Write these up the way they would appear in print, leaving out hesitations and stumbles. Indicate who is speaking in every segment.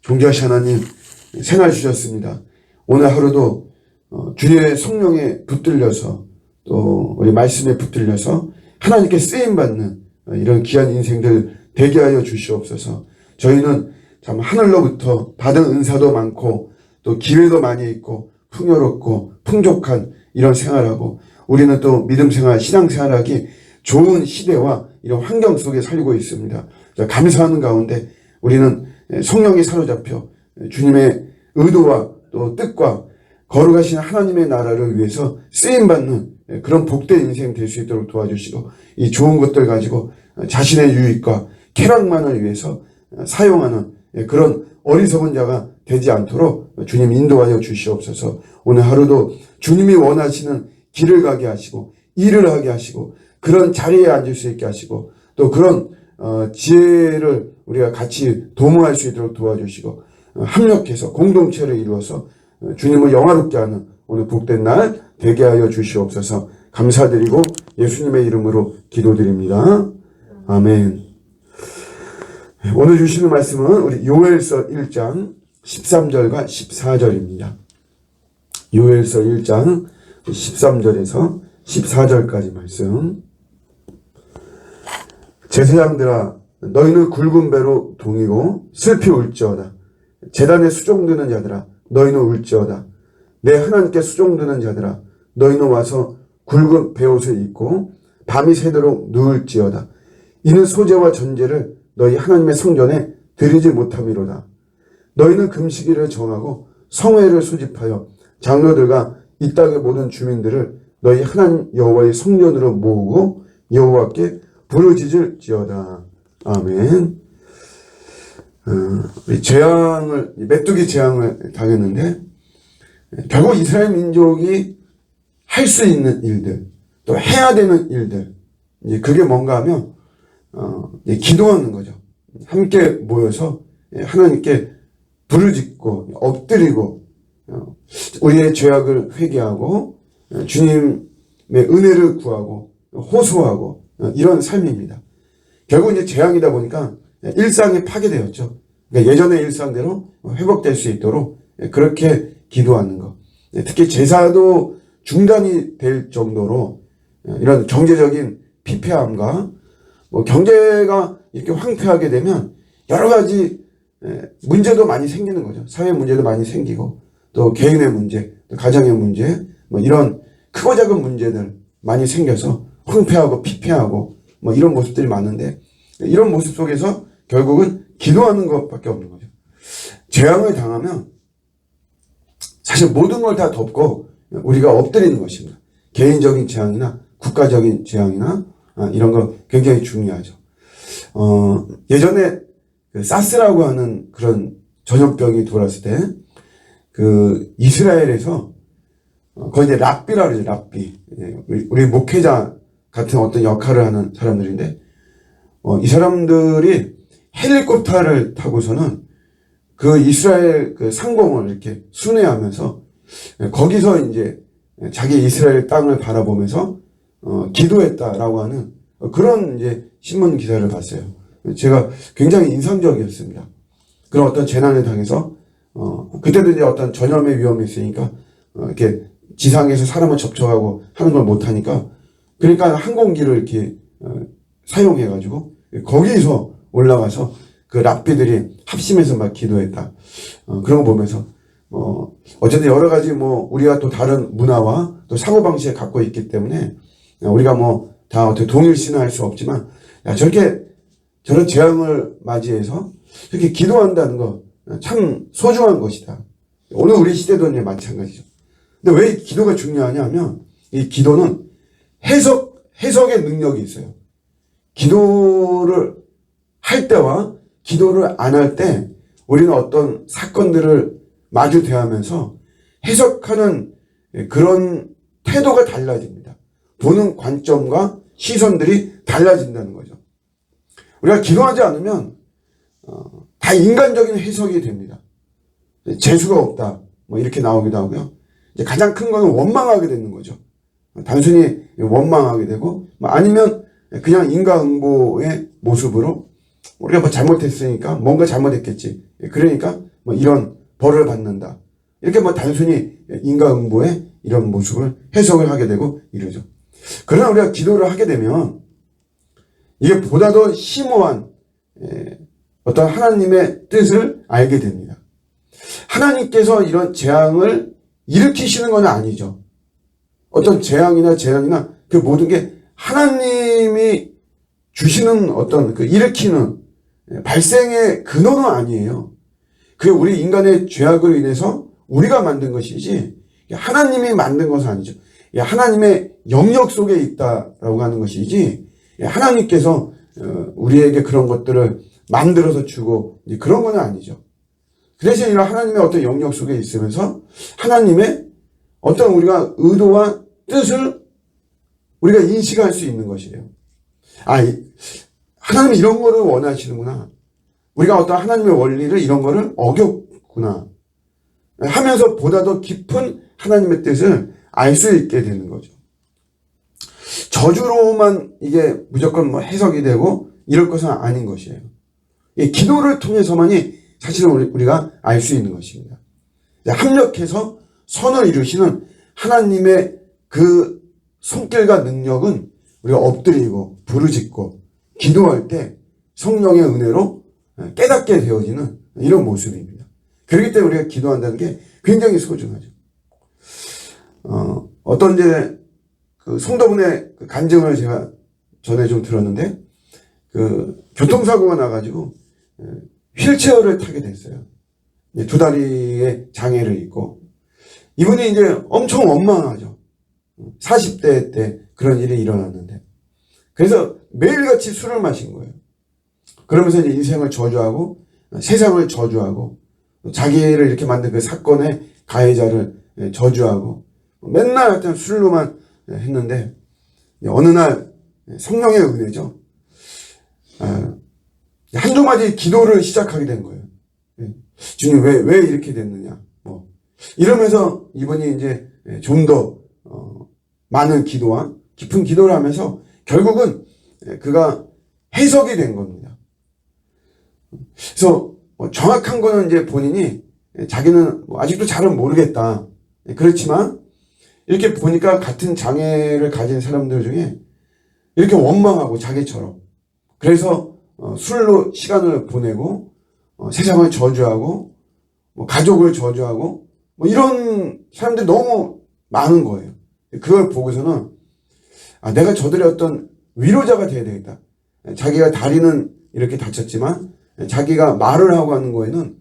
Speaker 1: 존귀하신 하나님 생활 주셨습니다. 오늘 하루도 주의 성령에 붙들려서 또 우리 말씀에 붙들려서 하나님께 쓰임받는 이런 귀한 인생들 되게 하여 주시옵소서. 저희는 참 하늘로부터 받은 은사도 많고 또 기회도 많이 있고 풍요롭고 풍족한 이런 생활하고 우리는 또 믿음 생활, 신앙 생활하기 좋은 시대와 이런 환경 속에 살고 있습니다. 감사하는 가운데 우리는 성령이 사로잡혀 주님의 의도와 또 뜻과 거룩하신 하나님의 나라를 위해서 쓰임받는 그런 복된 인생 될 수 있도록 도와주시고 이 좋은 것들 가지고 자신의 유익과 쾌락만을 위해서 사용하는 그런 어리석은 자가 되지 않도록 주님 인도하여 주시옵소서. 오늘 하루도 주님이 원하시는 길을 가게 하시고 일을 하게 하시고 그런 자리에 앉을 수 있게 하시고 또 그런 지혜를 우리가 같이 도모할 수 있도록 도와주시고 합력해서 공동체를 이루어서 주님을 영화롭게 하는 오늘 복된 날 되게 하여 주시옵소서. 감사드리고 예수님의 이름으로 기도드립니다. 아멘. 오늘 주시는 말씀은 우리 요엘서 1장 13절과 14절입니다. 요엘서 1장 13절에서 14절까지 말씀. 제사장들아 너희는 굵은 배로 동이고 슬피 울지어다. 제단에 수종드는 자들아 너희는 울지어다. 내 하나님께 수종드는 자들아 너희는 와서 굵은 베옷을 입고 밤이 새도록 누울지어다. 이는 소재와 전제를 너희 하나님의 성전에 드리지 못함이로다. 너희는 금식일을 정하고 성회를 소집하여 장로들과 이 땅의 모든 주민들을 너희 하나님 여호와의 성전으로 모으고 여호와께 부르짖을지어다. 아멘. 메뚜기 재앙을 당했는데 결국 이스라엘 민족이 할 수 있는 일들 또 해야 되는 일들 그게 뭔가 하면 기도하는 거죠. 함께 모여서 하나님께 부르짖고 엎드리고 우리의 죄악을 회개하고 주님의 은혜를 구하고 호소하고 이런 삶입니다. 결국 이제 재앙이다 보니까 일상이 파괴되었죠. 그러니까 예전의 일상대로 회복될 수 있도록 그렇게 기도하는 것. 특히 제사도 중단이 될 정도로 이런 경제적인 피폐함과 경제가 이렇게 황폐하게 되면 여러 가지 문제도 많이 생기는 거죠. 사회 문제도 많이 생기고 또 개인의 문제, 또 가정의 문제 이런 크고 작은 문제들 많이 생겨서 황폐하고 피폐하고 이런 모습들이 많은데 이런 모습 속에서 결국은 기도하는 것밖에 없는 거죠. 재앙을 당하면 사실 모든 걸 다 덮고 우리가 엎드리는 것입니다. 개인적인 재앙이나 국가적인 재앙이나 이런 거 굉장히 중요하죠. 예전에 사스라고 하는 그런 전염병이 돌았을 때 이스라엘에서 거의 이제 랍비라 그러죠. 랍비. 우리 목회자 같은 어떤 역할을 하는 사람들인데 이 사람들이 헬리콥터를 타고서는 그 이스라엘 상공을 이렇게 순회하면서 거기서 이제 자기 이스라엘 땅을 바라보면서 기도했다라고 하는 그런 이제 신문 기사를 봤어요. 제가 굉장히 인상적이었습니다. 그런 어떤 재난을 당해서 그때도 이제 어떤 전염의 위험이 있으니까 이렇게 지상에서 사람을 접촉하고 하는 걸 못하니까 그러니까 항공기를 이렇게 사용해가지고 거기서 올라가서 그 랍비들이 합심해서 막 기도했다. 그런 거 보면서 어쨌든 여러 가지 우리가 또 다른 문화와 또 사고방식을 갖고 있기 때문에 우리가 다 어떻게 동일신화할 수 없지만 저렇게 저런 재앙을 맞이해서 이렇게 기도한다는 거 참 소중한 것이다. 오늘 우리 시대도 이제 마찬가지죠. 근데 왜 기도가 중요하냐 하면 이 기도는 해석의 능력이 있어요. 기도를 할 때와 기도를 안 할 때 우리는 어떤 사건들을 마주 대하면서 해석하는 그런 태도가 달라집니다. 보는 관점과 시선들이 달라진다는 거죠. 우리가 기도하지 않으면 다 인간적인 해석이 됩니다. 재수가 없다 이렇게 나오기도 하고요. 이제 가장 큰 거는 원망하게 되는 거죠. 단순히 원망하게 되고 아니면 그냥 인과응보의 모습으로 우리가 잘못했으니까 뭔가 잘못했겠지. 그러니까 뭐 이런 벌을 받는다. 이렇게 뭐 단순히 인과응보의 이런 모습을 해석을 하게 되고 이러죠. 그러나 우리가 기도를 하게 되면 이게 보다 더 심오한 어떤 하나님의 뜻을 알게 됩니다. 하나님께서 이런 재앙을 일으키시는 건 아니죠. 어떤 재앙이나 재난이나 그 모든 게 하나님이 주시는 어떤 그 일으키는 발생의 근원은 아니에요. 그 우리 인간의 죄악으로 인해서 우리가 만든 것이지 하나님이 만든 것은 아니죠. 하나님의 영역 속에 있다라고 하는 것이지 하나님께서 우리에게 그런 것들을 만들어서 주고 그런 건 아니죠. 그 대신 이런 하나님의 어떤 영역 속에 있으면서 하나님의 어떤 우리가 의도와 뜻을 우리가 인식할 수 있는 것이에요. 하나님이 이런 거를 원하시는구나. 우리가 어떤 하나님의 원리를 이런 거를 어겼구나 하면서 보다 더 깊은 하나님의 뜻을 알 수 있게 되는 거죠. 저주로만 이게 무조건 뭐 해석이 되고 이럴 것은 아닌 것이에요. 이 기도를 통해서만이 사실은 우리가 알 수 있는 것입니다. 합력해서 선을 이루시는 하나님의 그 손길과 능력은 우리가 엎드리고 부르짖고 기도할 때 성령의 은혜로 깨닫게 되어지는 이런 모습입니다. 그렇기 때문에 우리가 기도한다는 게 굉장히 소중하죠. 어떤 이제 그 성도분의 그 간증을 제가 전에 좀 들었는데 그 교통사고가 나가지고 휠체어를 타게 됐어요. 두 다리에 장애를 입고 이분이 이제 엄청 원망하죠. 40대 때 그런 일이 일어났는데 그래서 매일같이 술을 마신 거예요. 그러면서 이제 인생을 저주하고 세상을 저주하고 자기를 이렇게 만든 그 사건의 가해자를 저주하고 맨날 하여튼 술로만 했는데 어느 날 성령의 은혜죠. 한두 마디 기도를 시작하게 된 거예요. 주님 왜 이렇게 됐느냐 뭐 이러면서 이분이 이제 좀 더 많은 기도와 깊은 기도를 하면서 결국은 그가 해석이 된 겁니다. 그래서 정확한 거는 이제 본인이 자기는 아직도 잘은 모르겠다. 그렇지만 이렇게 보니까 같은 장애를 가진 사람들 중에 이렇게 원망하고 자기처럼 그래서 술로 시간을 보내고 세상을 저주하고 가족을 저주하고 이런 사람들이 너무 많은 거예요. 그걸 보고서는 내가 저들의 어떤 위로자가 돼야 되겠다. 자기가 다리는 이렇게 다쳤지만 자기가 말을 하고 하는 거에는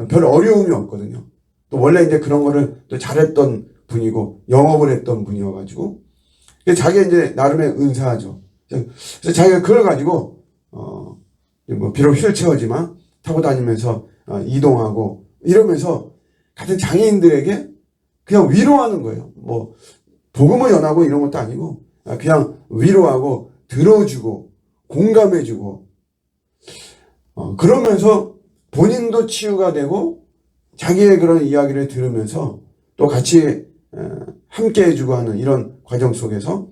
Speaker 1: 별 어려움이 없거든요. 또 원래 이제 그런 거를 또 잘했던 분이고 영업을 했던 분이어가지고 자기가 이제 나름의 은사죠. 그래서 자기가 그걸 가지고 비록 휠체어지만 타고 다니면서 이동하고 이러면서 같은 장애인들에게 그냥 위로하는 거예요. 뭐 복음을 전하고 이런 것도 아니고 그냥 위로하고 들어주고 공감해주고 그러면서 본인도 치유가 되고 자기의 그런 이야기를 들으면서 또 같이 함께 해주고 하는 이런 과정 속에서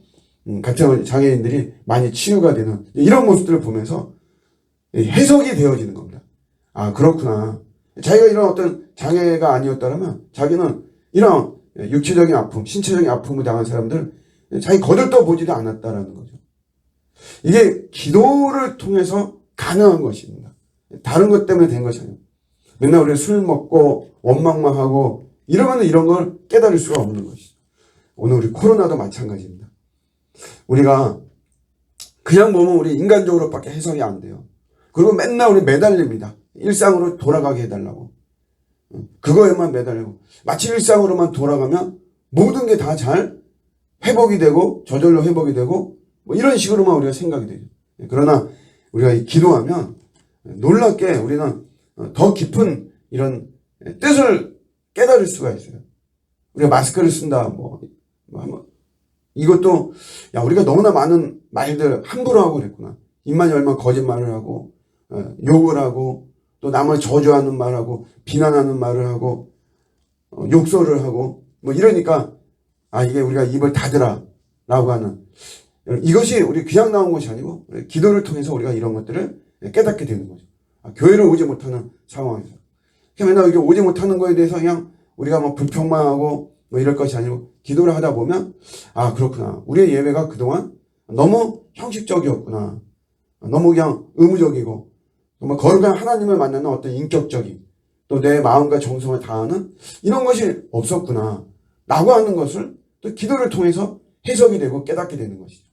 Speaker 1: 같은 장애인들이 많이 치유가 되는 이런 모습들을 보면서 해석이 되어지는 겁니다. 그렇구나. 자기가 이런 어떤 장애가 아니었다면 자기는 이런 육체적인 아픔, 신체적인 아픔을 당한 사람들 자기 거들떠 보지도 않았다라는 거죠. 이게 기도를 통해서 가능한 것입니다. 다른 것 때문에 된 것이 아니에요. 맨날 우리가 술 먹고 원망만 하고 이러면 이런 걸 깨달을 수가 없는 것이죠. 오늘 우리 코로나도 마찬가지입니다. 우리가 그냥 보면 우리 인간적으로밖에 해석이 안 돼요. 그리고 맨날 우리 매달립니다. 일상으로 돌아가게 해달라고. 그거에만 매달리고 마치 일상으로만 돌아가면 모든 게 다 잘 회복이 되고 저절로 회복이 되고 이런 식으로만 우리가 생각이 되죠. 그러나 우리가 기도하면 놀랍게 우리는 더 깊은 이런 뜻을 깨달을 수가 있어요. 우리가 마스크를 쓴다 이것도 우리가 너무나 많은 말들 함부로 하고 그랬구나. 입만 열면 거짓말을 하고 욕을 하고 또 남을 저주하는 말하고 비난하는 말을 하고 욕설을 하고 이러니까 이게 우리가 입을 닫으라 라고 하는 이것이 우리 그냥 나온 것이 아니고 기도를 통해서 우리가 이런 것들을 깨닫게 되는 거죠. 교회를 오지 못하는 상황에서 그냥 맨날 이렇게 오지 못하는 거에 대해서 그냥 우리가 뭐 불평만 하고 뭐 이럴 것이 아니고 기도를 하다 보면 아 그렇구나. 우리의 예배가 그동안 너무 형식적이었구나. 너무 그냥 의무적이고 정말 거룩한 하나님을 만나는 어떤 인격적인 또 내 마음과 정성을 다하는 이런 것이 없었구나 라고 하는 것을 또 기도를 통해서 해석이 되고 깨닫게 되는 것이죠.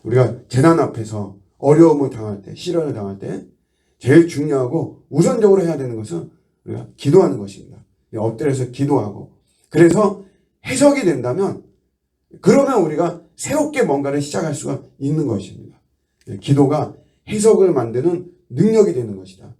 Speaker 1: 우리가 재난 앞에서 어려움을 당할 때 시련을 당할 때 제일 중요하고 우선적으로 해야 되는 것은 우리가 기도하는 것입니다. 엎드려서 기도하고 그래서 해석이 된다면 그러면 우리가 새롭게 뭔가를 시작할 수가 있는 것입니다. 기도가 해석을 만드는 능력이 되는 것이다.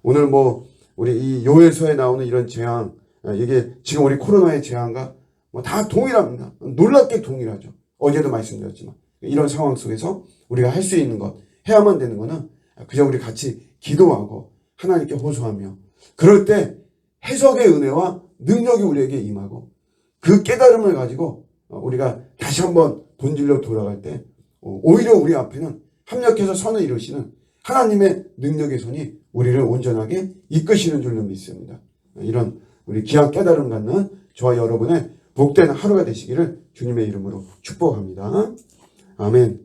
Speaker 1: 오늘 뭐 우리 이 요엘서에 나오는 이런 재앙 이게 지금 우리 코로나의 재앙과 뭐 다 동일합니다. 놀랍게 동일하죠. 어제도 말씀드렸지만 이런 상황 속에서 우리가 할 수 있는 것 해야만 되는 거는 그저 우리 같이 기도하고 하나님께 호소하며 그럴 때 해석의 은혜와 능력이 우리에게 임하고 그 깨달음을 가지고 우리가 다시 한번 본질로 돌아갈 때 오히려 우리 앞에는 합력해서 선을 이루시는 하나님의 능력의 손이 우리를 온전하게 이끄시는 줄로 믿습니다. 이런 우리 귀한 깨달음 갖는 저와 여러분의 복된 하루가 되시기를 주님의 이름으로 축복합니다. 아멘.